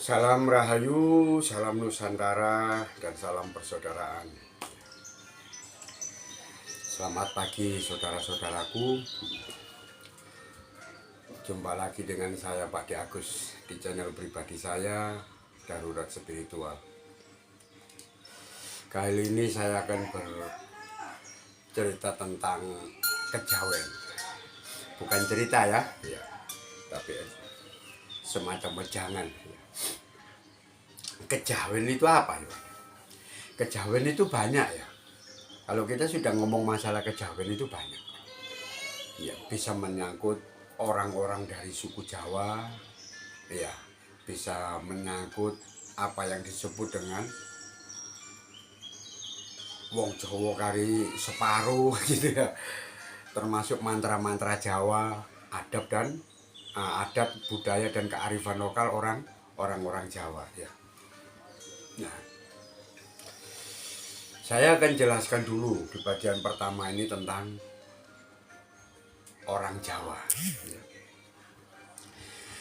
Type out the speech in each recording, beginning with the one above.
Salam Rahayu, salam Nusantara, dan salam persaudaraan. Selamat pagi saudara-saudaraku. Jumpa lagi dengan saya Pak De Agus di channel pribadi saya, Darurat Spiritual. Kali ini saya akan bercerita tentang kejawen. Bukan cerita ya, tapi semacam wejangan. Kejawen itu apa ya? Kejawen itu banyak ya. Kalau kita sudah ngomong masalah kejawen itu banyak. Ya, bisa menyangkut orang-orang dari suku Jawa, ya, bisa menyangkut apa yang disebut dengan wong Jawa kari separuh gitu ya. Termasuk mantra-mantra Jawa, adat budaya dan kearifan lokal orang-orang Jawa ya. Nah, saya akan jelaskan dulu di bagian pertama ini tentang orang Jawa.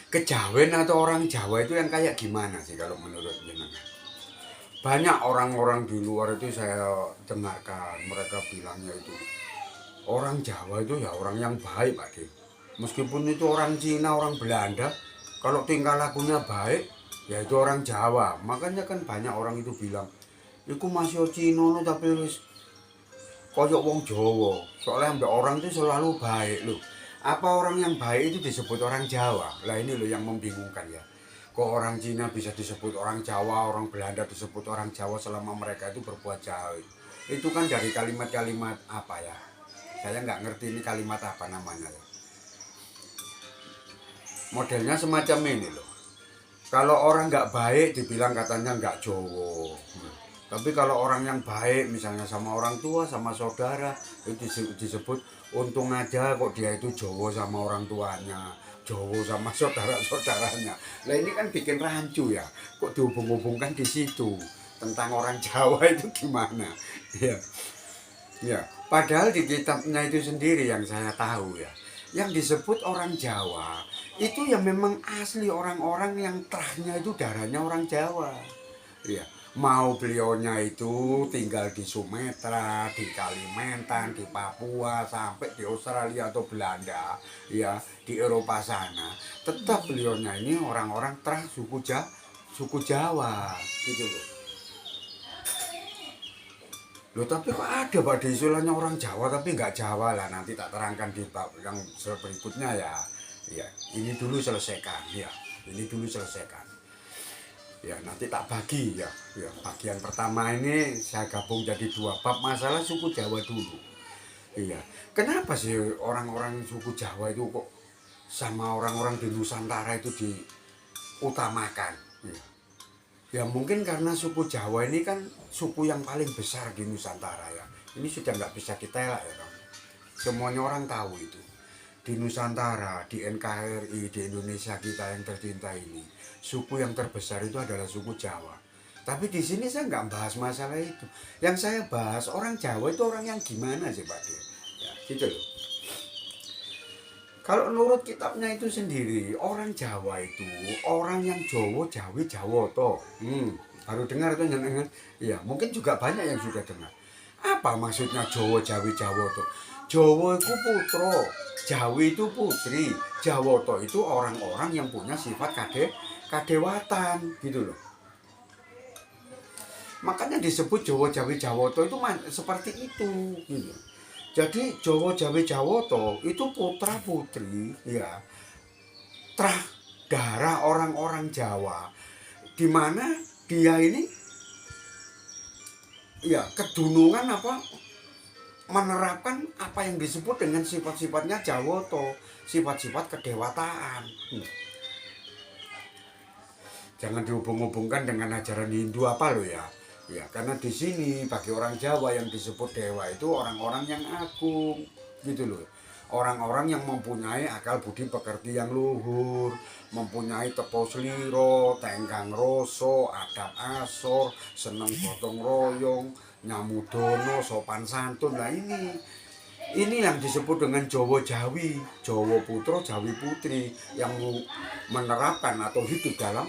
Kejawen atau orang Jawa itu yang kayak gimana sih kalau menurut jenengan? Banyak orang-orang di luar itu saya dengarkan mereka bilangnya itu orang Jawa itu ya orang yang baik Pak De. Meskipun itu orang Cina, orang Belanda, kalau tingkah lakunya baik, ya itu orang Jawa. Makanya kan banyak orang itu bilang, iku masih Cina tapi wis koyok wong Jawa. Soalnya ambek orang itu selalu baik loh. Apa orang yang baik itu disebut orang Jawa? Lah ini loh yang membingungkan ya. Kok orang Cina bisa disebut orang Jawa, orang Belanda disebut orang Jawa selama mereka itu berbuat jahat. Itu kan dari kalimat-kalimat apa ya? Saya nggak ngerti ini kalimat apa namanya ya. Modelnya semacam ini loh. Kalau orang nggak baik dibilang katanya nggak Jawa. Tapi kalau orang yang baik misalnya sama orang tua, sama saudara, itu disebut untung aja kok dia itu Jawa sama orang tuanya, Jawa sama saudara-saudaranya. Nah ini kan bikin rancu ya, kok dihubung-hubungkan di situ tentang orang Jawa itu gimana? Ya, ya. Padahal di kitabnya itu sendiri yang saya tahu ya, yang disebut orang Jawa itu ya memang asli orang-orang yang terahnya itu darahnya orang Jawa. Ya, mau beliaunya itu tinggal di Sumatera, di Kalimantan, di Papua, sampai di Australia atau Belanda, ya di Eropa sana, tetap beliaunya ini orang-orang terah suku Jawa, gitu loh. Loh tapi kok ada Pak di istilahnya orang Jawa tapi nggak Jawa lah, nanti tak terangkan di bab yang berikutnya ya. Ya, ini dulu selesaikan ya. Ini dulu selesaikan. Ya, nanti tak bagi ya. Ya, bagian pertama ini saya gabung jadi dua bab masalah suku Jawa dulu. Iya. Kenapa sih orang-orang suku Jawa itu kok sama orang-orang di Nusantara itu diutamakan? Ya. Ya mungkin karena suku Jawa ini kan suku yang paling besar di Nusantara ya. Ini sudah nggak bisa kita elak ya Bang. Semuanya orang tahu itu. Di Nusantara, di NKRI, di Indonesia kita yang tercinta ini, suku yang terbesar itu adalah suku Jawa. Tapi di sini saya nggak bahas masalah itu. Yang saya bahas orang Jawa itu orang yang gimana sih Pak De? Ya, gitu loh. Kalau menurut kitabnya itu sendiri, orang Jawa itu orang yang Jawa, Jawi, Jawa toh. Baru dengar itu jangan. Iya, mungkin juga banyak yang sudah dengar. Apa maksudnya Jawa, Jawi, Jawa toh? Jawa itu putra, Jawi itu putri, Jawa toh itu orang-orang yang punya sifat kadewatan gitu loh. Makanya disebut Jawa, Jawi, Jawa toh itu seperti itu gitu. Jadi Jawa Jawi Jawoto itu putra putri ya terah darah orang-orang Jawa, di mana dia ini ya kedunungan apa menerapkan apa yang disebut dengan sifat-sifatnya Jawoto, sifat-sifat kedewataan. Jangan dihubung-hubungkan dengan ajaran Hindu apa lo ya. Ya, karena di sini bagi orang Jawa yang disebut dewa itu orang-orang yang agung, gitu loh. Orang-orang yang mempunyai akal budi pekerti yang luhur, mempunyai tepo seliro, tenggang roso, adab asor, seneng gotong royong, nyamudono, sopan santun. Nah ini yang disebut dengan Jawa Jawi, Jawa Putra, Jawi Putri yang menerapkan atau hidup dalam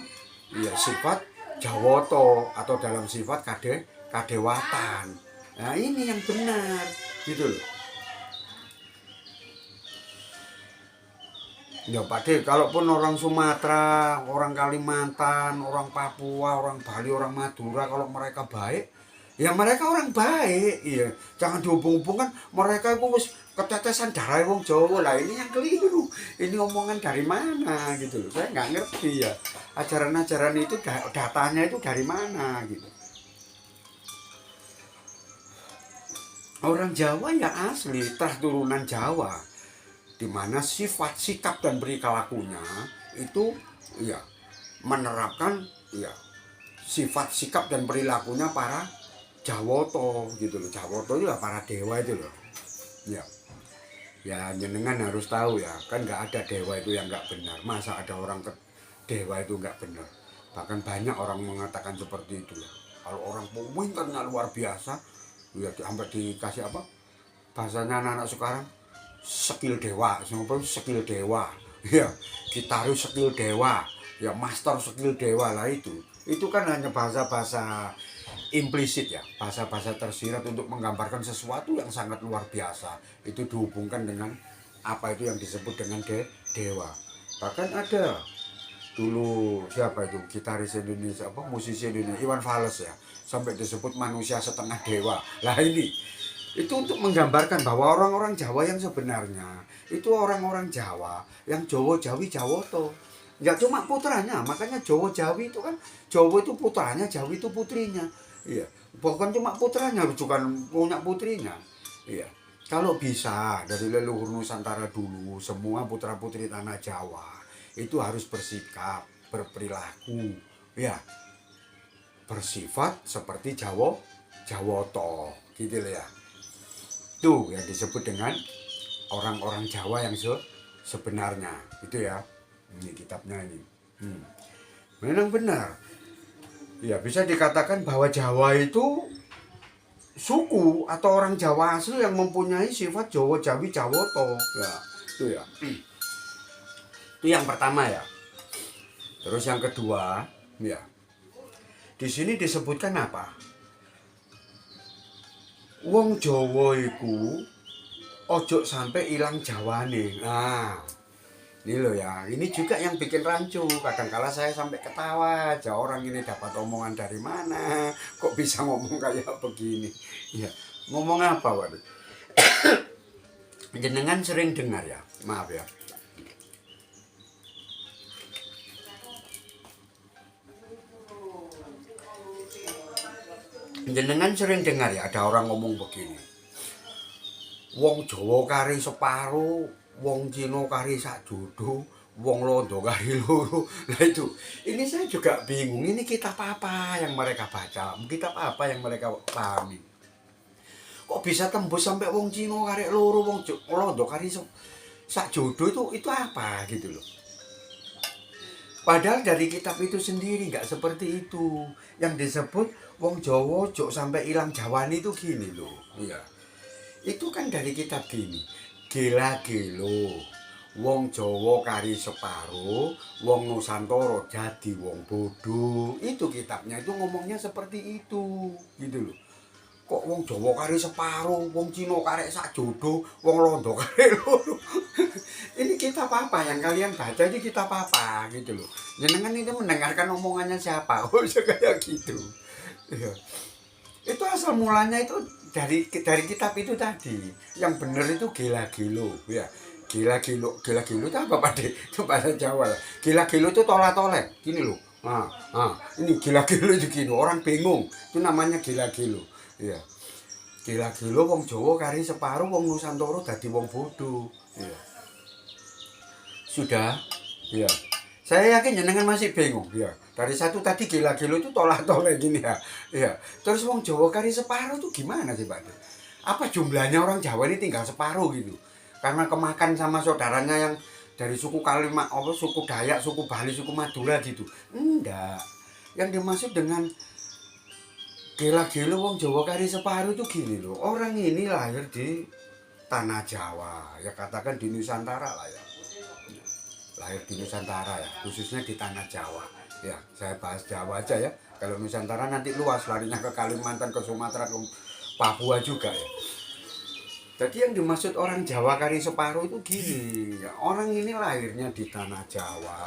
ya sifat Jawoto atau dalam sifat kadewatan. Nah ini yang benar gitu loh. Ya Pak De, kalaupun orang Sumatera, orang Kalimantan, orang Papua, orang Bali, orang Madura, kalau mereka baik, ya mereka orang baik, iya. Jangan dihubung-hubungkan mereka itu wis ketetesan darah wong Jawa lah. Ini yang keliru. Ini omongan dari mana gitu loh. Saya nggak ngerti ya. Ajaran-ajaran itu datanya itu dari mana gitu. Orang Jawa ya asli, turunan Jawa, di mana sifat sikap dan perilakunya itu ya menerapkan ya sifat sikap dan perilakunya para Jawoto gitu loh. Jawoto itu ya para dewa itu loh. Ya, ya jenengan harus tahu ya, kan nggak ada dewa itu yang nggak benar. Masa ada orang ke dewa itu nggak benar? Bahkan banyak orang mengatakan seperti itu ya. Kalau orang pintarnya luar biasa, ya sampai dikasih apa? Bahasanya anak-anak sekarang skill dewa, skill dewa, ya gitaris skill dewa, ya master skill dewa lah itu kan hanya bahasa-bahasa implisit ya, bahasa-bahasa tersirat untuk menggambarkan sesuatu yang sangat luar biasa. Itu dihubungkan dengan apa itu yang disebut dengan dewa. Bahkan ada dulu siapa itu gitaris Indonesia, apa musisi Indonesia, Iwan Fals ya, sampai disebut manusia setengah dewa. Lah ini itu untuk menggambarkan bahwa orang-orang Jawa yang sebenarnya itu orang-orang Jawa yang Jawa Jawi Jawoto, nggak cuma putranya. Makanya Jawa Jawi itu kan, Jawa itu putranya, Jawi itu putrinya. Iya, bukan cuma putranya, bukan punya putrinya. Iya, kalau bisa dari leluhur Nusantara dulu, semua putra putri tanah Jawa itu harus bersikap, berperilaku, ya bersifat seperti Jawoto gitu loh ya. Itu yang disebut dengan orang-orang Jawa yang sebenarnya itu ya. Ini kitabnya ini. Memang benar. Ya bisa dikatakan bahwa Jawa itu suku atau orang Jawa asli yang mempunyai sifat Jawa Jawi Jawoto. Ya, itu ya. Itu yang pertama ya. Terus yang kedua, ya. Di sini disebutkan apa? Wong Jawa iku ojo sampai ilang Jawane. Nah, ini loh ya, ini juga yang bikin rancu. Kadangkala saya sampai ketawa aja, orang ini dapat omongan dari mana, kok bisa ngomong kayak begini. Ya, ngomong apa waduh? Jenengan sering dengar ya, maaf ya. Jenengan sering dengar ya ada orang ngomong begini. Wong Jawa kari separo, wong Cina kari sak jodoh, wong Londo kari loro. Nah itu, ini saya juga bingung. Ini kitab apa yang mereka baca? Kitab apa yang mereka pahami? Kok bisa tembus sampai wong Cina kari loro, wong Londo kari sak jodoh itu apa gitu loh. Padahal dari kitab itu sendiri nggak seperti itu. Yang disebut wong Jawa jok sampai ilang Jawani itu gini loh. Iya. Itu kan dari kitab gini. Gila-gilo. Wong Jawa kari separo, wong Nusantara jadi wong bodoh. Itu kitabnya itu ngomongnya seperti itu. Gitu loh. Kok wong Jawa kari separo, wong Cina kari sak jodoh, wong Londo kari loro. Ini kitab apa yang kalian baca, ini kitab apa gitu loh. Jenengan ini mendengarkan omongannya siapa? Oh bisa kayak gitu. Ya. Itu asal mulanya itu dari kitab itu tadi. Yang benar itu gila-gilo ya. Gila-gilo itu apa Pak De? Itu bahasa Jawa ya. Gila-gilo itu tolak-tolek gini loh. Ini gila-gilo itu gini, orang bingung. Itu namanya gila-gilo. Ya. Gila-gilo wong Jawa kari separuh, wong Nusantara dadi wong bodoh. Ya. Sudah, ya. Saya yakin jenengan masih bingung, ya. Dari satu tadi gila-gilo itu tolak-tolak gini ya. Ya. Terus wong Jawa kari separuh itu gimana sih Pak? Apa jumlahnya orang Jawa ini tinggal separuh gitu? Karena kemakan sama saudaranya yang dari suku Kalimantan, apa suku Dayak, suku Bali, suku Madura gitu. Enggak. Yang dimaksud dengan gila-gilo wong Jawa kari separuh itu gini loh. Orang ini lahir di tanah Jawa, ya katakan di Nusantara lah ya. lahir di Nusantara ya, khususnya di tanah Jawa. Ya, saya bahas Jawa aja ya. Kalau Nusantara nanti luas larinya ke Kalimantan, ke Sumatera, ke Papua juga ya. Jadi yang dimaksud orang Jawa kari separuh itu gini, ya, orang ini lahirnya di tanah Jawa,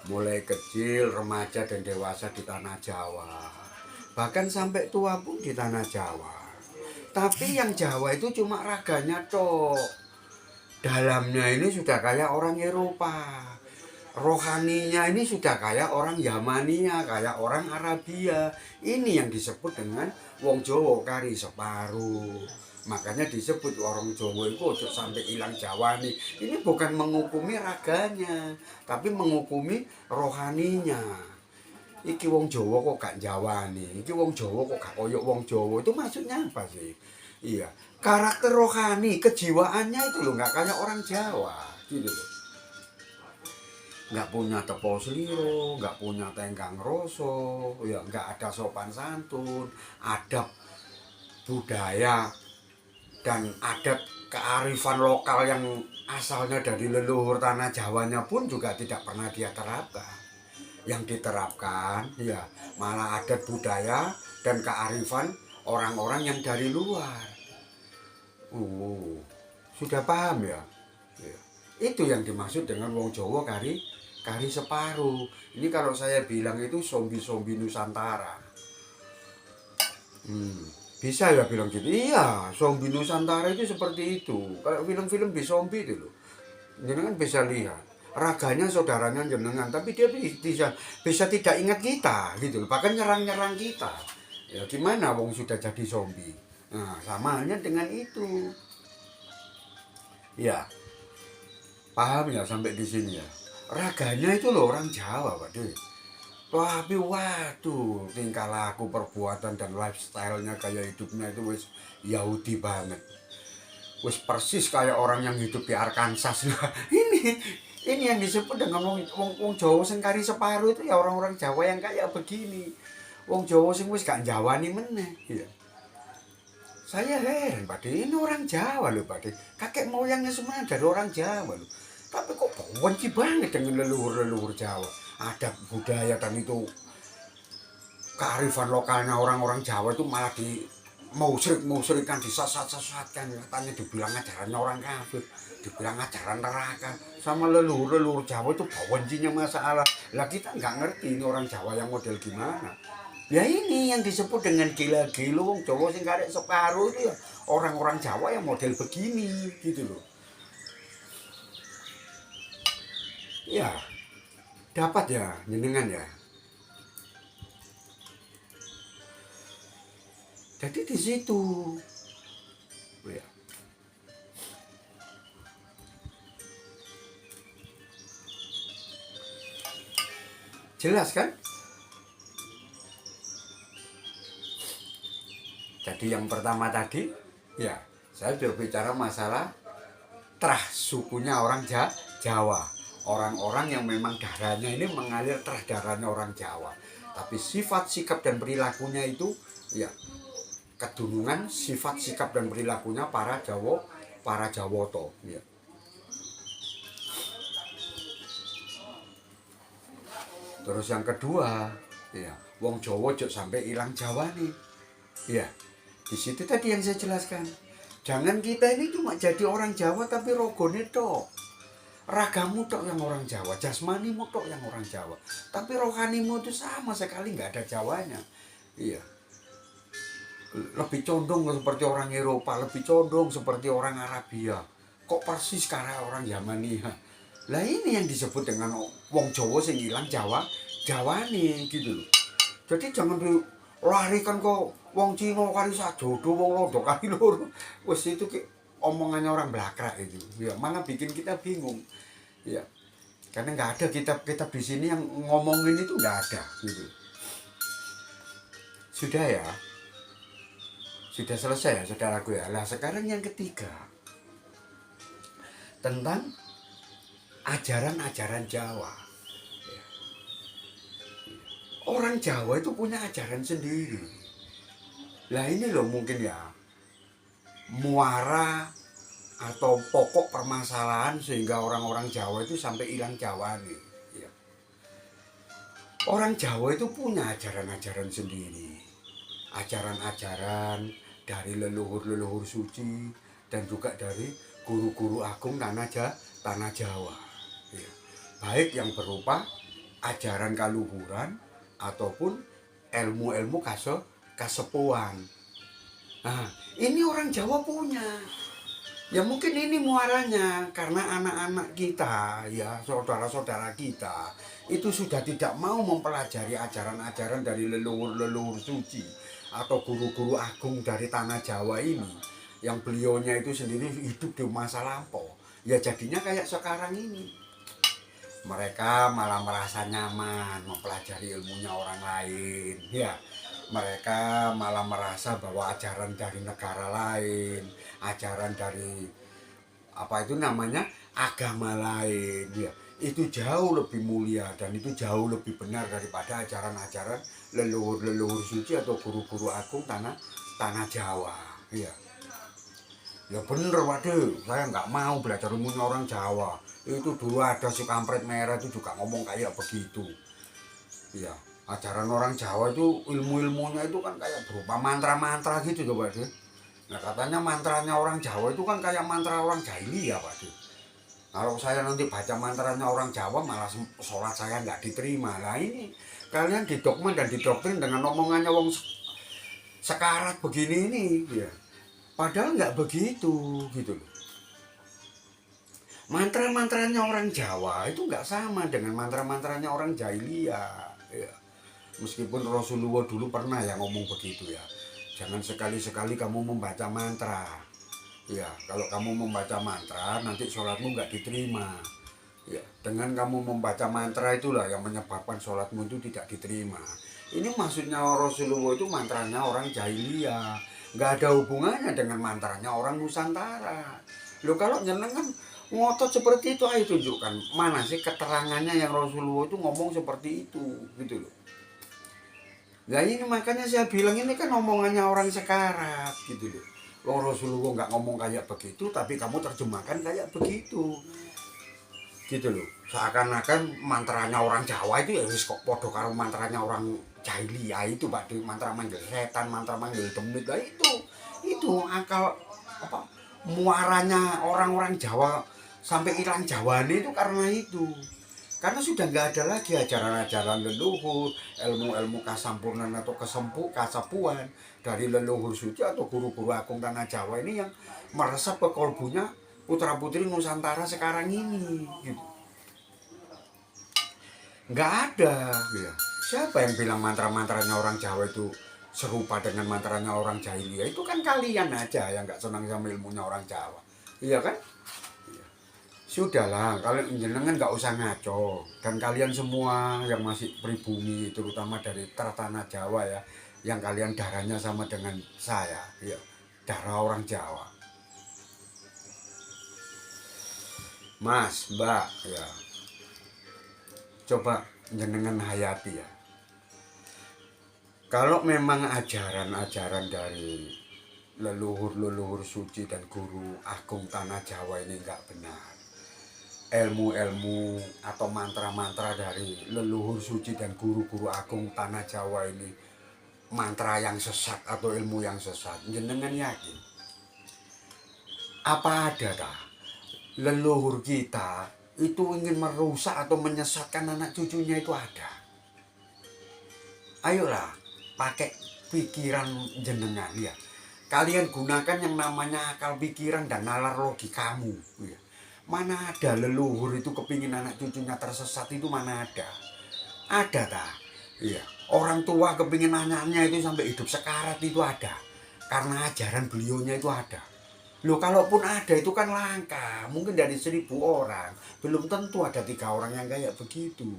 mulai kecil, remaja dan dewasa di tanah Jawa, bahkan sampai tua pun di tanah Jawa. Tapi yang Jawa itu cuma raganya tok, dalamnya ini sudah kayak orang Eropa, rohaninya ini sudah kayak orang Yamania, kayak orang Arabia. Ini yang disebut dengan wong Jawa kari separuh. Makanya disebut orang Jawa itu ojo sampai hilang Jawa nih. Ini bukan menghukumi raganya, tapi menghukumi rohaninya. Iki wong Jawa kok gak Jawa nih, iki wong Jawa kok gak koyok wong Jawa. Itu maksudnya apa sih? Iya, karakter rohani, kejiwaannya itu loh nggak kayak orang Jawa, gitu loh. Nggak punya tepo seliro, nggak punya tenggang roso, ya nggak ada sopan santun, adab budaya dan adat kearifan lokal yang asalnya dari leluhur tanah Jawanya pun juga tidak pernah dia terapkan. Yang diterapkan ya malah adat budaya dan kearifan orang-orang yang dari luar. Sudah paham ya? Ya. Itu yang dimaksud dengan wong Jawa kari separuh. Ini kalau saya bilang itu zombie-zombie Nusantara. Bisa ya bilang gitu. Iya, zombie Nusantara itu seperti itu. Kayak film-film di zombie itu loh. Jenengan bisa lihat. Raganya saudaranya jenengan, tapi dia bisa tidak ingat kita gitu loh. Bahkan nyerang-nyerang kita. Ya gimana wong sudah jadi zombie. Nah, sama halnya dengan itu. Ya, paham ya sampai di sini ya. Raganya itu loh orang Jawa, Pak De. Tapi waduh, tingkah laku, perbuatan dan lifestyle-nya kayak hidupnya itu wis Yahudi banget. Wis persis kayak orang yang hidup di Arkansas. Nah, ini yang disebut dengan wong Jawa sing kari separuh itu ya orang-orang Jawa yang kayak begini. Wong Jawa sing wis gak Jawani meneh. Iya. Saya heran, Pak De, ini orang Jawa loh, Pak De. Kakek moyangnya semua dari orang Jawa loh. Tapi kok benci banget dengan leluhur-leluhur Jawa. Ada budaya dan itu kearifan lokalnya orang-orang Jawa itu malah di musrik-musrikan, disesat-sesatkan. Katanya dibilang ajarannya orang kafir, dibilang ajaran neraka. Sama leluhur-leluhur Jawa itu bencinya masalah. Lah kita nggak ngerti ini orang Jawa yang model gimana. Ya ini yang disebut dengan gila-gila wong Jawa sing karek separuh itu ya orang-orang Jawa yang model begini gitu loh. Ya, dapat ya jenengan ya. Jadi di situ. Ya. Jelas kan? Jadi yang pertama tadi, ya saya berbicara masalah terah sukunya orang Jawa. Orang-orang yang memang darahnya ini mengalir terah darahnya orang Jawa. Tapi sifat, sikap, dan perilakunya itu, ya kedunungan sifat, sikap, dan perilakunya para Jawoto. Ya. Terus yang kedua, ya wong Jawa jok sampai hilang Jawa nih. Ya, di situ tadi yang saya jelaskan. Jangan kita ini cuma jadi orang Jawa tapi rogone tok. Ragamu tok yang orang Jawa, jasmanimu tok yang orang Jawa. Tapi rohanimu itu sama sekali nggak ada Jawanya. Iya. Lebih condong seperti orang Eropa, lebih condong seperti orang Arabia. Kok persis kayak orang Yamania. Lah ini yang disebut dengan wong Jawa sing ilang Jawa nih gitu loh. Jadi jangan dilarikan kok wong Cina kali sajodo, wong Londo kali loro. Wes itu omongannya orang Blakrak itu. Ya, malah bikin kita bingung. Ya. Karena nggak ada kitab-kitab di sini yang ngomongin itu nggak ada gitu. Sudah ya. Sudah selesai ya saudaraku ya. Nah, sekarang yang ketiga. Tentang ajaran-ajaran Jawa. Orang Jawa itu punya ajaran sendiri. Lah ini loh mungkin ya muara atau pokok permasalahan sehingga orang-orang Jawa itu sampai hilang Jawa nih. Ya. Orang Jawa itu punya ajaran-ajaran sendiri, ajaran-ajaran dari leluhur-leluhur suci dan juga dari guru-guru agung tanah Jawa. Ya. Baik yang berupa ajaran kaluhuran ataupun ilmu-ilmu kasepuan. Nah, ini orang Jawa punya. Ya mungkin ini muaranya karena anak-anak kita, ya saudara-saudara kita itu sudah tidak mau mempelajari ajaran-ajaran dari leluhur-leluhur suci atau guru-guru agung dari tanah Jawa ini, yang beliaunya itu sendiri hidup di masa lampau. Ya jadinya kayak sekarang ini. Mereka malah merasa nyaman mempelajari ilmunya orang lain, ya. Mereka malah merasa bahwa ajaran dari negara lain, ajaran dari apa itu namanya agama lain, ya, itu jauh lebih mulia dan itu jauh lebih benar daripada ajaran-ajaran leluhur-leluhur suci atau guru-guru agung tanah Jawa, ya. Ya bener, waduh, saya nggak mau belajar ilmunya orang Jawa. Itu dulu ada si kampret merah itu juga ngomong kayak begitu. Ya, ajaran orang Jawa itu ilmu-ilmunya itu kan kayak berupa mantra-mantra gitu coba deh. Nah katanya mantranya orang Jawa itu kan kayak mantra orang jahiliyah Pak deh. Kalau saya nanti baca mantranya orang Jawa malah sholat saya nggak diterima. Lah ini kalian didogma dan didoktrin dengan omongannya wong sekarat begini ini, ya. Padahal nggak begitu gitu loh. Mantra-mantranya orang Jawa itu nggak sama dengan mantra-mantranya orang jahiliyah, ya. Meskipun Rasulullah dulu pernah ya ngomong begitu, ya. Jangan sekali-sekali kamu membaca mantra. Ya, kalau kamu membaca mantra nanti sholatmu nggak diterima. Ya, dengan kamu membaca mantra itulah yang menyebabkan sholatmu itu tidak diterima. Ini maksudnya Rasulullah itu mantranya orang jahiliyah, nggak ada hubungannya dengan mantranya orang Nusantara. Loh kalau nyenengan ngotot seperti itu, ayo tunjukkan mana sih keterangannya yang Rasulullah itu ngomong seperti itu, gitu loh. Nah ini makanya saya bilang ini kan omongannya orang sekarat, gitu loh. Rasulullah nggak ngomong kayak begitu, tapi kamu terjemahkan kayak begitu, gitu loh. Seakan-akan mantranya orang Jawa itu ya wis kok podo karo mantranya orang jahiliyah itu Pak, mantra manggil setan, mantra manggil demit. Lah itu akal apa muaranya orang-orang Jawa sampai hilang Jawane itu karena itu. Karena sudah nggak ada lagi ajaran-ajaran leluhur, ilmu-ilmu kasampurnan atau kasapuan dari leluhur suci atau guru-guru agung tanah Jawa ini yang meresap ke kolbunya putra-putri Nusantara sekarang ini, gitu. Nggak ada, ya. Siapa yang bilang mantra-mantranya orang Jawa itu serupa dengan mantranya orang jahiliyah? Itu kan kalian aja yang nggak senang sama ilmunya orang Jawa, iya kan? Sudahlah, kalian jenengan nggak usah ngaco. Dan kalian semua yang masih pribumi, terutama dari tanah Jawa ya, yang kalian darahnya sama dengan saya, ya, darah orang Jawa. Mas, Mbak, ya, coba jenengan hayati ya. Kalau memang ajaran-ajaran dari leluhur-leluhur suci dan guru agung tanah Jawa ini nggak benar, ilmu-ilmu atau mantra-mantra dari leluhur suci dan guru-guru agung tanah Jawa ini mantra yang sesat atau ilmu yang sesat, jenengan yakin apa ada dah leluhur kita itu ingin merusak atau menyesatkan anak cucunya? Itu ada. Ayolah pakai pikiran jenengan, ya. Kalian gunakan yang namanya akal pikiran dan nalar logikamu, ya. Mana ada leluhur itu kepingin anak cucunya tersesat, itu mana ada? Ada tak? Iya. Orang tua kepingin anaknya itu sampai hidup sekarat, itu ada. Karena ajaran beliaunya itu ada. Loh kalaupun ada itu kan langka. Mungkin dari 1.000 orang belum tentu ada 3 orang yang kayak begitu.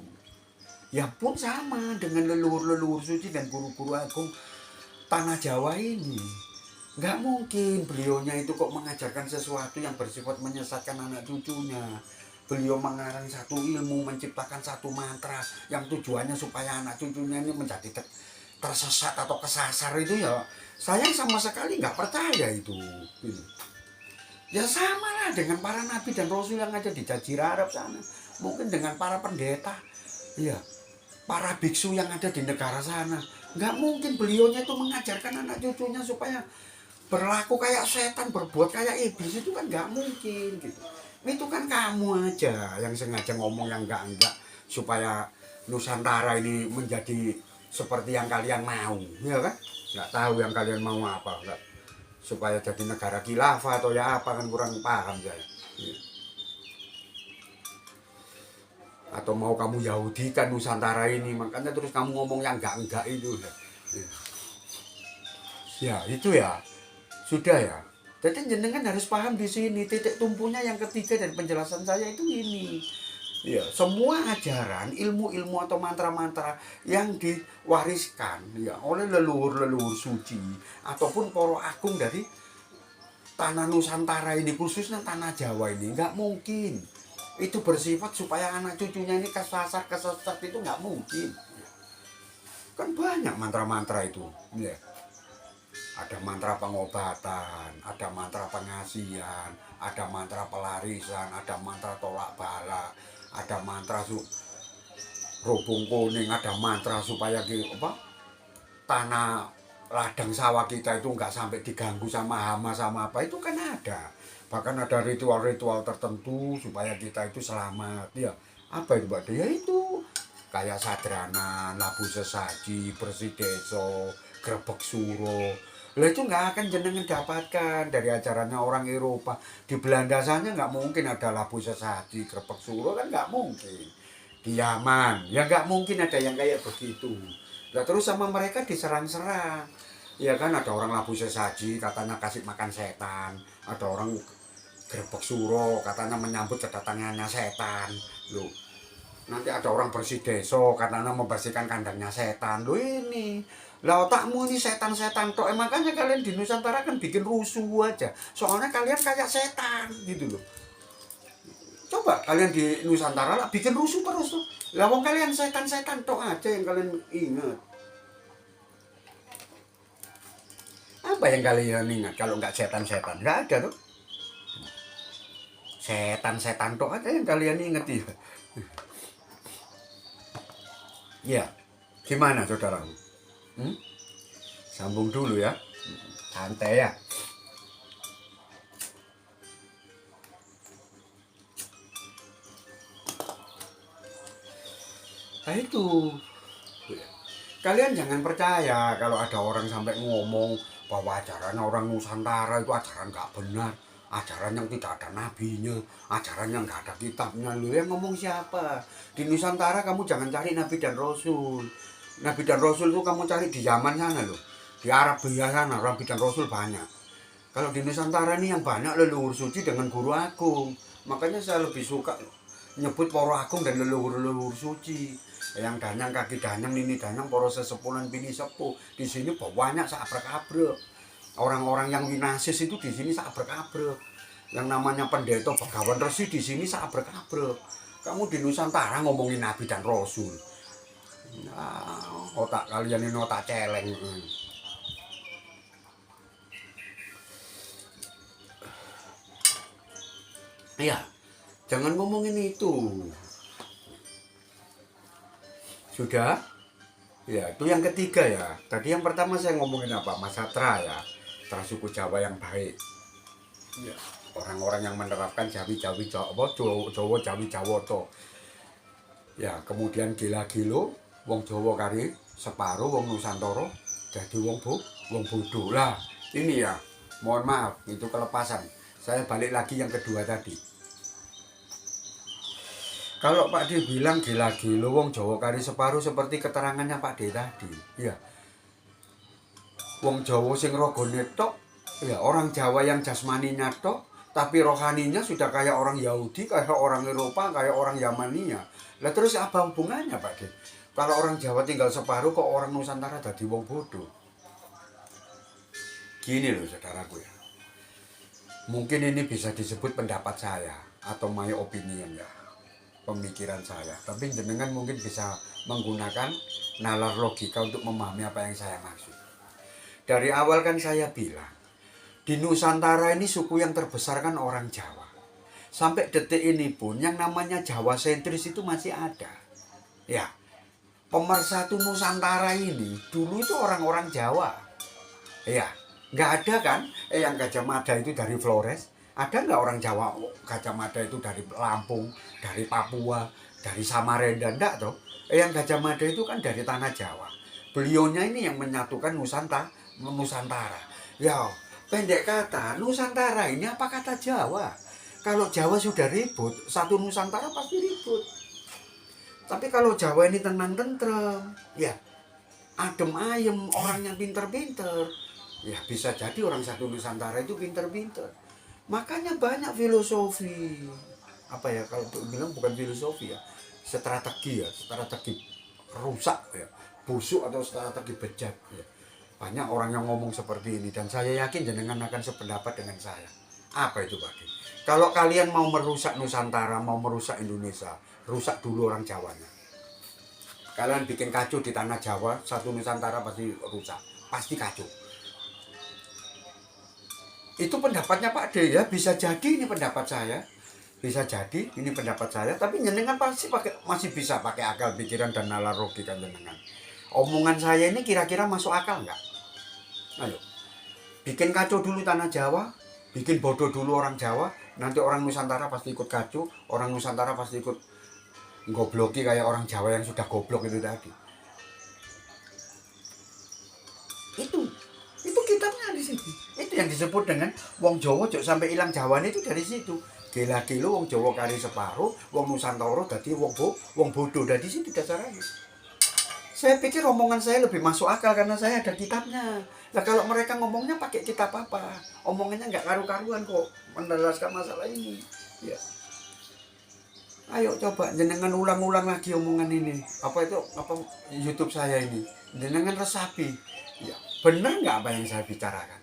Ya pun sama dengan leluhur-leluhur suci dan guru-guru agung tanah Jawa ini. Nggak mungkin beliaunya itu kok mengajarkan sesuatu yang bersifat menyesatkan anak cucunya. Beliau mengarang satu ilmu, menciptakan satu mantra yang tujuannya supaya anak cucunya ini menjadi tersesat atau kesasar, itu ya saya sama sekali nggak percaya itu. Ya sama lah dengan para nabi dan rasul yang ada di Jazirah Arab sana. Mungkin dengan para pendeta, ya, para biksu yang ada di negara sana. Nggak mungkin beliaunya itu mengajarkan anak cucunya supaya berlaku kayak setan, berbuat kayak iblis, itu kan nggak mungkin gitu. Itu kan kamu aja yang sengaja ngomong yang enggak supaya Nusantara ini menjadi seperti yang kalian mau, ya kan? Nggak tahu yang kalian mau apa, nggak, supaya jadi negara khilafah atau ya apa, kan kurang paham saya. Atau mau kamu Yahudikan Nusantara ini, makanya terus kamu ngomong yang enggak itu ya. Ya itu ya, sudah ya. Jadi jenengan harus paham di sini titik tumpunya yang ketiga dari penjelasan saya itu ini. Ya, semua ajaran, ilmu-ilmu atau mantra-mantra yang diwariskan ya oleh leluhur-leluhur suci ataupun para agung dari tanah Nusantara ini, khususnya tanah Jawa ini, nggak mungkin itu bersifat supaya anak cucunya ini kesasar kesesat, itu nggak mungkin. Kan banyak mantra-mantra itu ya. Ada mantra pengobatan, ada mantra pengasihan, ada mantra pelarisan, ada mantra tolak bala, ada mantra rubung kuning, ada mantra supaya tanah ladang sawah kita itu nggak sampai diganggu sama hama sama apa, itu kan ada. Bahkan ada ritual-ritual tertentu supaya kita itu selamat ya. Apa itu Mbak? Ya itu kayak sadranan, labu sesaji, bersih deso, grebek suro. Lah itu nggak akan jenengan dapatkan dari ajarannya orang Eropa. Di Belanda sana nggak mungkin ada labu sesaji, grebek suro, kan nggak mungkin. Di Yaman ya nggak mungkin ada yang kayak begitu. Lah terus sama mereka diserang-serang. Ya kan, ada orang labu sesaji katanya kasih makan setan, ada orang grebek suro katanya menyambut kedatangannya setan. Loh, nanti ada orang bersih deso katanya membersihkan kandangnya setan. Loh ini, lah otakmu ini setan-setan tok. Makanya kalian di Nusantara kan bikin rusuh aja. Soalnya kalian kayak setan gitu loh. Coba kalian di Nusantara lah bikin rusuh terus tuh. Lah wong kalian setan-setan tok aja yang kalian ingat. Apa yang kalian ingat kalau nggak setan-setan? Nggak ada tuh. Setan-setan tok aja yang kalian ingat ya. Ya, gimana saudaraku? Hmm? Sambung dulu ya. Santai ya. Nah itu. Kalian jangan percaya kalau ada orang sampai ngomong bahwa ajaran orang Nusantara itu ajaran nggak benar, ajaran yang tidak ada nabinya, ajaran yang nggak ada kitabnya. Lu yang ngomong siapa? Di Nusantara kamu jangan cari nabi dan rasul. Nabi dan rasul itu kamu cari di Yaman sana loh. Di Arabia sana nabi dan rasul banyak. Kalau di Nusantara ini yang banyak leluhur suci dengan guru agung. Makanya saya lebih suka nyebut para agung dan leluhur-leluhur suci. Yang danyang kaki danyang, ini danyang, para sesepuhan bini sepuh. Di sini banyak sabrek-abrek. Orang-orang yang winasis itu di sini sabrek-abrek. Yang namanya pendeta Begawan Resi di sini sabrek-abrek. Kamu di Nusantara ngomongin nabi dan rasul. Nah, otak kalian ini otak celeng. Iya, jangan ngomongin itu. Sudah? Ya, itu yang ketiga ya. Tadi yang pertama saya ngomongin apa? Mas Satra ya. Satra suku Jawa yang baik. Ya. Orang-orang yang menerapkan Jawi-Jawi Jawa, Jawa Jawi Jawa to. Ya, kemudian gila-gilo, wong Jawa kari separuh wong Nusantara jadi wong bodoh lah. Ini ya, mohon maaf, itu kelepasan. Saya balik lagi yang kedua tadi. Kalau Pak D bilang gila-gilo wong Jawa kari separuh seperti keterangannya Pak D tadi. Ya, wong Jawa sing rogone tok, ya orang Jawa yang jasmaninya tok, tapi rohaninya sudah kayak orang Yahudi, kayak orang Eropa, kayak orang Yamania. Lah terus apa hubungannya Pak D? Kalau orang Jawa tinggal separuh, kok orang Nusantara jadi wong bodoh? Gini loh saudaraku ya. Mungkin ini bisa disebut pendapat saya atau my opinion ya. Pemikiran saya. Tapi jenengan mungkin bisa menggunakan nalar logika untuk memahami apa yang saya maksud. Dari awal kan saya bilang Di Nusantara ini suku yang terbesar kan orang Jawa. Sampai detik ini pun yang namanya Jawa sentris itu masih ada. Ya, pemersatu Nusantara ini dulu itu orang-orang Jawa. Ya, nggak ada kan? Yang Gajah Mada itu dari Flores. Ada nggak orang Jawa Gajah Mada itu dari Lampung, dari Papua, dari Samarinda? Enggak toh. Yang Gajah Mada itu kan dari tanah Jawa. Beliaunya ini yang menyatukan Nusantara. Ya, pendek kata, Nusantara ini apa kata Jawa? Kalau Jawa sudah ribut, satu Nusantara pasti ribut. Tapi kalau Jawa ini tenang tentrem, ya adem ayem, orangnya pinter-pinter, ya bisa jadi orang satu Nusantara itu pinter-pinter. Makanya banyak filosofi, apa ya kalau bilang bukan filosofi ya, strategi rusak ya, busuk atau strategi bejat ya. Banyak orang yang ngomong seperti ini dan saya yakin jenengan akan sependapat dengan saya. Apa itu Pak? Kalau kalian mau merusak Nusantara, mau merusak Indonesia, rusak dulu orang Jawanya. Kalian bikin kacau di tanah Jawa, satu Nusantara pasti rusak, pasti kacau. Itu pendapatnya Pak D ya, bisa jadi ini pendapat saya. Bisa jadi ini pendapat saya, tapi jenengan pasti masih bisa pakai akal pikiran dan nalar logika jenengan. Omongan saya ini kira-kira masuk akal nggak? Ayo, bikin kacau dulu tanah Jawa, bikin bodoh dulu orang Jawa, nanti orang Nusantara pasti ikut kacau, orang Nusantara pasti ikut gobloki kayak orang Jawa yang sudah goblok itu tadi. Itu kitabnya di situ. Itu yang disebut dengan wong Jawa jok sampai hilang Jawane itu dari situ. Gila-gila wong Jawa kari separuh, wong Nusantara dadi wong bodoh dari situ dasarnya. Saya pikir omongan saya lebih masuk akal karena saya ada kitabnya. Nah kalau mereka ngomongnya pakai kitab apa? Omongannya nggak karu-karuan kok menjelaskan masalah ini. Ya. Ayo coba jenengan ulang-ulang lagi omongan ini. Apa YouTube saya ini? Jenengan resapi. Ya, benar nggak apa yang saya bicarakan?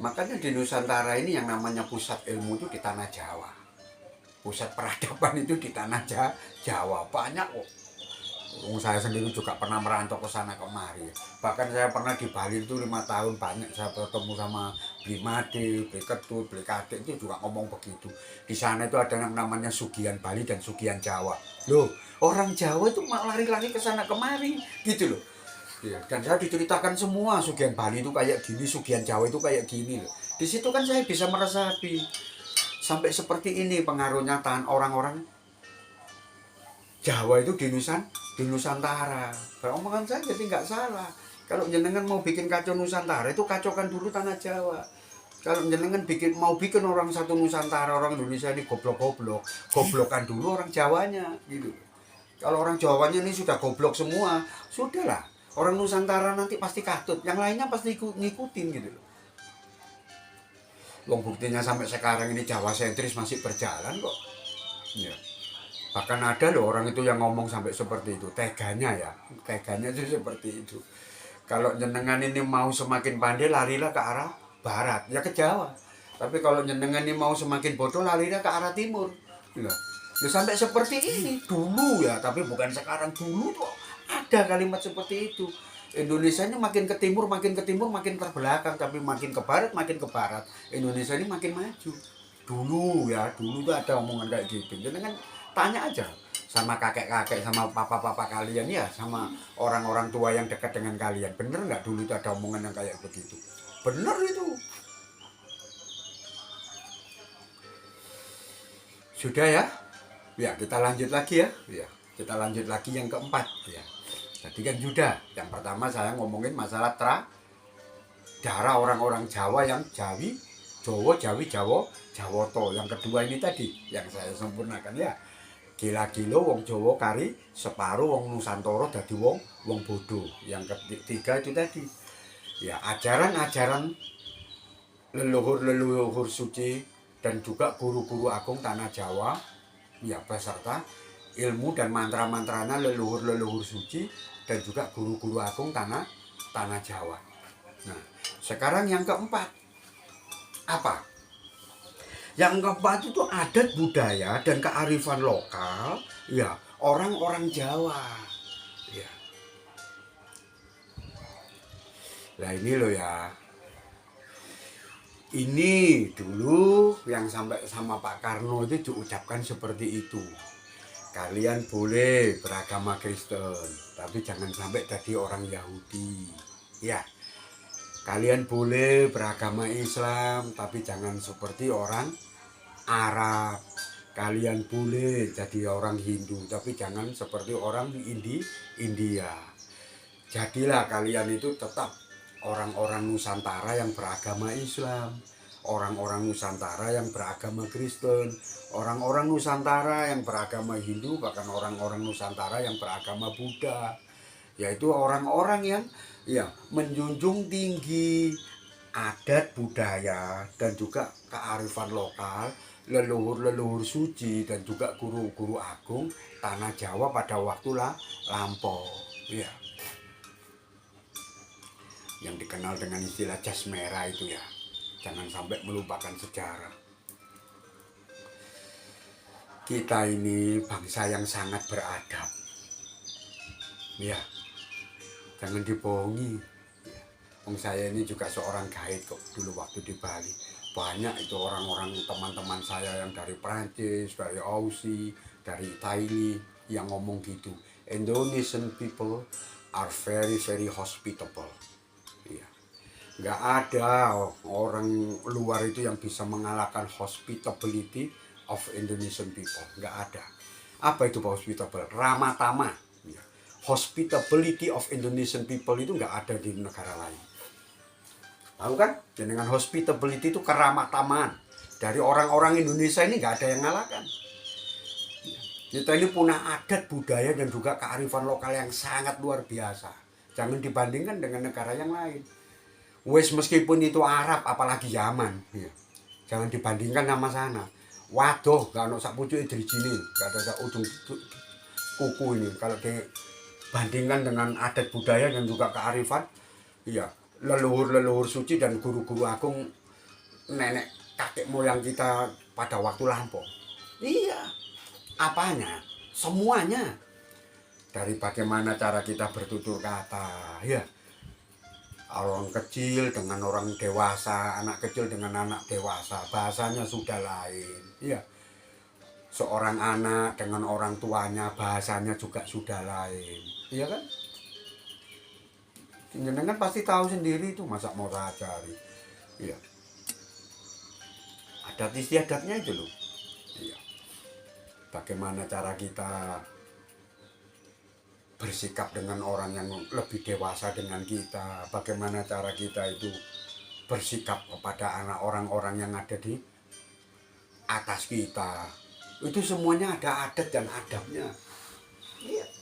Makanya di Nusantara ini yang namanya pusat ilmu itu di tanah Jawa. Pusat peradaban itu di tanah Jawa. Banyak kok. Saya sendiri juga pernah merantau ke sana kemari. Bahkan saya pernah di Bali itu 5 tahun, banyak saya bertemu sama Bli Made, Bli Ketut, Bli Kadek itu juga ngomong begitu. Di sana itu ada yang namanya Sugihan Bali dan Sugihan Jawa. Loh, orang Jawa itu lari-lari ke sana kemari gitu loh. Ya, dan saya diceritakan semua Sugihan Bali itu kayak gini, Sugihan Jawa itu kayak gini loh. Di situ kan saya bisa meresapi sampai seperti ini pengaruhnya tahan orang-orang Jawa itu di Nusantara. Omongan saya jadi nggak salah. Kalau jenengan mau bikin kacau Nusantara itu kacaukan dulu tanah Jawa. Kalau jenengan mau bikin orang satu Nusantara, orang Indonesia ini goblokkan dulu orang Jawanya gitu. Kalau orang Jawanya ini sudah goblok semua, sudahlah. Orang Nusantara nanti pasti katut, yang lainnya pasti ngikutin gitu loh. Wong buktinya sampai sekarang ini Jawa sentris masih berjalan kok. Ya. Bahkan ada loh orang itu yang ngomong sampai seperti itu. Teganya itu seperti itu. Kalau jenengan ini mau semakin pandai, larilah ke arah barat, ya ke Jawa. Tapi kalau jenengan ini mau semakin bodoh, larilah ke arah timur. Ya sampai seperti ini dulu ya, tapi bukan sekarang. Dulu tuh ada kalimat seperti itu. Indonesia ini makin ke timur makin terbelakang, tapi makin ke barat Indonesia ini makin maju. Dulu tuh ada omongan kayak gitu. Jenengan tanya aja sama kakek-kakek, sama papa-papa kalian ya, sama orang-orang tua yang dekat dengan kalian. Bener nggak dulu itu ada omongan yang kayak begitu? Bener itu. Sudah ya? Ya kita lanjut lagi ya. Kita lanjut lagi yang keempat ya. Jadi kan sudah. Yang pertama saya ngomongin masalah darah orang-orang Jawa yang Jawi, Jawoto. Yang kedua ini tadi yang saya sempurnakan ya. Gila-gila wong Jawa kari separuh wong Nusantara dadi wong bodoh. Yang ketiga itu tadi. Ya ajaran-ajaran leluhur suci dan juga guru-guru agung tanah Jawa ya, beserta ilmu dan mantra-mantranya leluhur suci dan juga guru-guru agung tanah Jawa. Nah, sekarang yang keempat. Apa? Yang keempat itu adat budaya dan kearifan lokal ya orang-orang Jawa. Ya. Lah ini loh ya. Ini dulu yang sampai sama Pak Karno itu diucapkan seperti itu. Kalian boleh beragama Kristen, tapi jangan sampai jadi orang Yahudi. Ya, kalian boleh beragama Islam, tapi jangan seperti orang Arab. Kalian boleh jadi orang Hindu, tapi jangan seperti orang India. Jadilah kalian itu tetap orang-orang Nusantara yang beragama Islam, orang-orang Nusantara yang beragama Kristen, orang-orang Nusantara yang beragama Hindu, bahkan orang-orang Nusantara yang beragama Buddha. Yaitu orang-orang yang menjunjung tinggi adat budaya dan juga kearifan lokal, leluhur-leluhur suci dan juga guru-guru agung tanah Jawa pada waktu lampau. Ya. Yang dikenal dengan istilah jas merah itu ya. Jangan sampai melupakan sejarah. Kita ini bangsa yang sangat beradab. Ya. Jangan dibohongi. Saya ini juga seorang guide kok dulu waktu di Bali. Banyak itu orang-orang teman-teman saya yang dari Prancis, dari Aussie, dari Thailand yang ngomong gitu. Indonesian people are very very hospitable. Ya. Nggak ada orang luar itu yang bisa mengalahkan hospitality of Indonesian people. Nggak ada. Apa itu hospitable? Ramah tamah. Ya. Hospitality of Indonesian people itu nggak ada di negara lain. Tahu kan? Dengan hospitality itu keramah tamahan. Dari orang-orang Indonesia ini nggak ada yang ngalahkan. Kita ini punya adat budaya dan juga kearifan lokal yang sangat luar biasa. Jangan dibandingkan dengan negara yang lain. Wes meskipun itu Arab apalagi Yaman. Ya. Jangan dibandingkan sama sana. Waduh, gak ada sak pucuk idrijine, gak ada sak ujung kuku ini. Kalau dibandingkan dengan adat budaya dan juga kearifan, iya. Leluhur-leluhur suci dan guru-guru agung nenek kakek moyang kita pada waktu lampau. Iya, apanya? Semuanya. Dari bagaimana cara kita bertutur kata, ya. Orang kecil dengan orang dewasa, anak kecil dengan anak dewasa, bahasanya sudah lain. Ya. Seorang anak dengan orang tuanya, bahasanya juga sudah lain. Iya kan? Jenengan pasti tahu sendiri itu, masa mau saya cari. Iya. Adat istiadatnya itu loh. Iya. Bagaimana cara kita bersikap dengan orang yang lebih dewasa dengan kita, bagaimana cara kita itu bersikap kepada anak orang-orang yang ada di atas kita. Itu semuanya ada adat dan adabnya. Iya.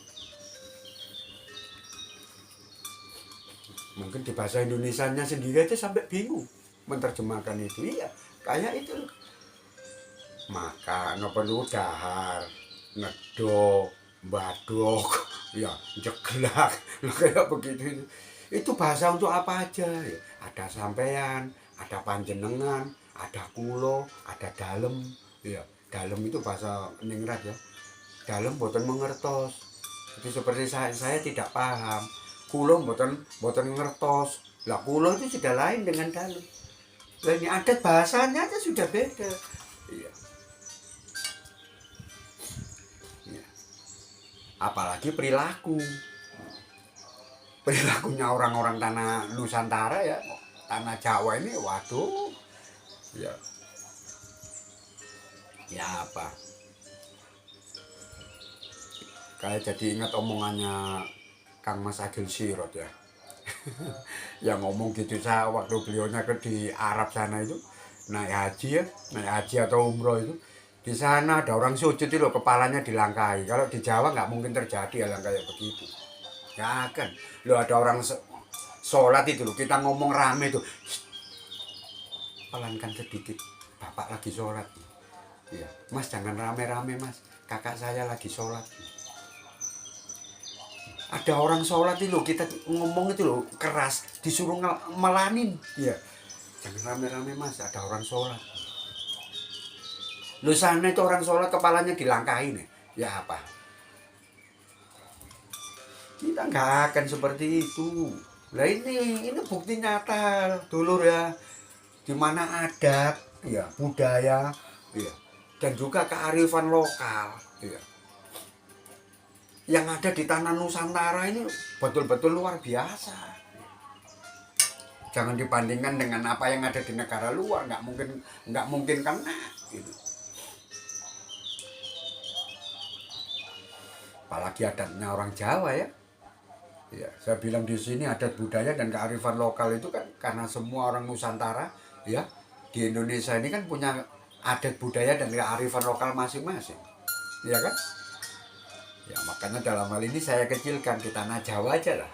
Mungkin di bahasa Indonesianya sendiri aja sampai bingung menerjemahkan itu. Iya, kayak itu. Maka no perlu dahar, ngedok, badok, ya jeglak, kayak begitu. Itu bahasa untuk apa aja? Ya, ada sampean, ada panjenengan, ada kulo, ada dalem. Ya, dalem itu bahasa ningrat ya. Dalem boten mengertos. Itu seperti saya tidak paham. Kulo mboten ngertos. Lah kulo itu sudah lain dengan dalem. Lah ini adat bahasanya aja sudah beda. Iya. Iya. Apalagi perilaku. Perilakunya orang-orang tanah Nusantara ya, tanah Jawa ini waduh. Ya. Ya apa? Kayak jadi ingat omongannya Kang Mas Agil Sirot ya. Yang ngomong gitu saya waktu beliaunya di Arab sana itu naik haji atau umroh itu, di sana ada orang sujud itu loh, kepalanya dilangkahi. Kalau di Jawa nggak mungkin terjadi hal yang kayak begitu, nggak akan. Lo ada orang sholat itu loh, kita ngomong rame itu, pelankan sedikit, bapak lagi sholat. Iya, mas jangan rame-rame mas, kakak saya lagi sholat. Ada orang sholat itu loh, kita ngomong itu loh keras, disuruh melanin. Iya, jangan rame-rame mas, ada orang sholat. Lu sana itu orang sholat kepalanya dilangkahin ya apa? Kita nggak akan seperti itu. Lah ini bukti nyata dulur ya, di mana adat, ya budaya, ya dan juga kearifan lokal, ya yang ada di tanah Nusantara ini betul-betul luar biasa. Jangan dibandingkan dengan apa yang ada di negara luar, nggak mungkin kena gitu. Apalagi adatnya orang Jawa ya. Ya, saya bilang di sini adat budaya dan kearifan lokal itu kan karena semua orang Nusantara ya di Indonesia ini kan punya adat budaya dan kearifan lokal masing-masing, ya kan? Ya makanya dalam hal ini saya kecilkan di tanah Jawa aja lah.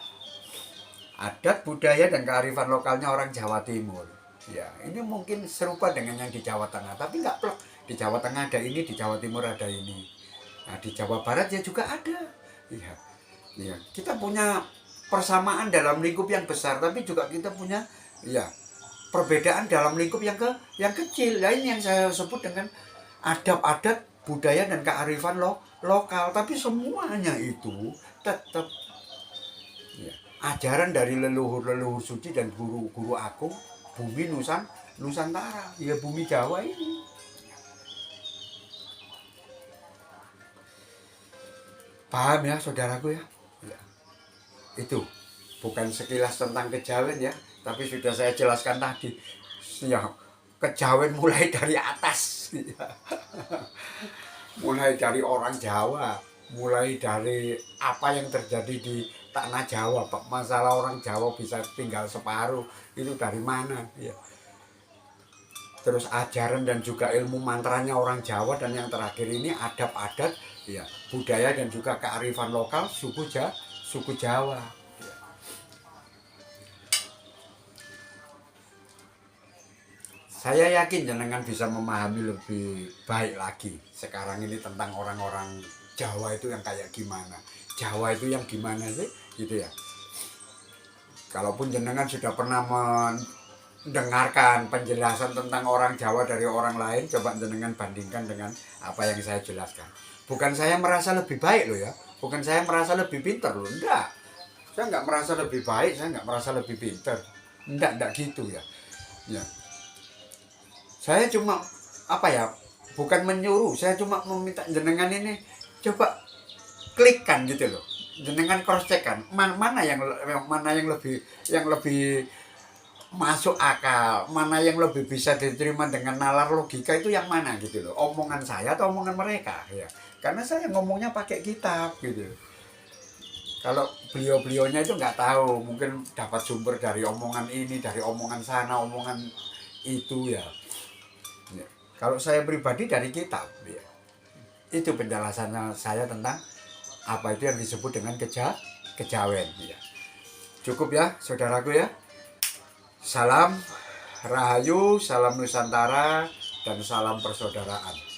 Adat budaya dan kearifan lokalnya orang Jawa Timur. Ya ini mungkin serupa dengan yang di Jawa Tengah, tapi nggak plek. Di Jawa Tengah ada ini, di Jawa Timur ada ini. Nah di Jawa Barat ya juga ada. Iya, iya. Kita punya persamaan dalam lingkup yang besar, tapi juga kita punya ya perbedaan dalam lingkup yang kecil. Nah ini yang saya sebut dengan adab-adat budaya dan kearifan lokal, tapi semuanya itu tetap ya, ajaran dari leluhur-leluhur suci dan guru-guru agung bumi Nusantara, ya bumi Jawa ini. Paham ya saudaraku ya? Ya. Itu bukan sekilas tentang kejawen ya, tapi sudah saya jelaskan tadi. Ya, kejawen mulai dari atas. Ya. Mulai dari orang Jawa, mulai dari apa yang terjadi di tanah Jawa, masalah orang Jawa bisa tinggal separuh itu dari mana ya. Terus ajaran dan juga ilmu mantranya orang Jawa, dan yang terakhir ini adab adat ya budaya dan juga kearifan lokal suku Jawa ya. Saya yakin jenengan bisa memahami lebih baik lagi sekarang ini tentang orang-orang Jawa itu yang kayak gimana, Jawa itu yang gimana sih gitu ya. Kalaupun jenengan sudah pernah mendengarkan penjelasan tentang orang Jawa dari orang lain, coba jenengan bandingkan dengan apa yang saya jelaskan. Bukan saya merasa lebih baik loh ya, bukan saya merasa lebih pintar loh, enggak. Saya nggak merasa lebih baik, saya nggak merasa lebih pintar, enggak gitu ya. Ya, saya cuma apa ya, bukan menyuruh, saya cuma meminta jenengan ini coba klikkan gitu loh, jenengan cross check kan mana yang lebih masuk akal, mana yang lebih bisa diterima dengan nalar logika, itu yang mana gitu loh, omongan saya atau omongan mereka ya. Karena saya ngomongnya pakai kitab gitu. Kalau beliau-beliaunya itu nggak tahu, mungkin dapat sumber dari omongan ini, dari omongan sana, omongan itu ya. Ya. Kalau saya pribadi dari kitab ya. Itu penjelasannya saya tentang apa itu yang disebut dengan kejawen ya. Cukup ya saudaraku ya. Salam Rahayu, salam Nusantara, dan salam persaudaraan.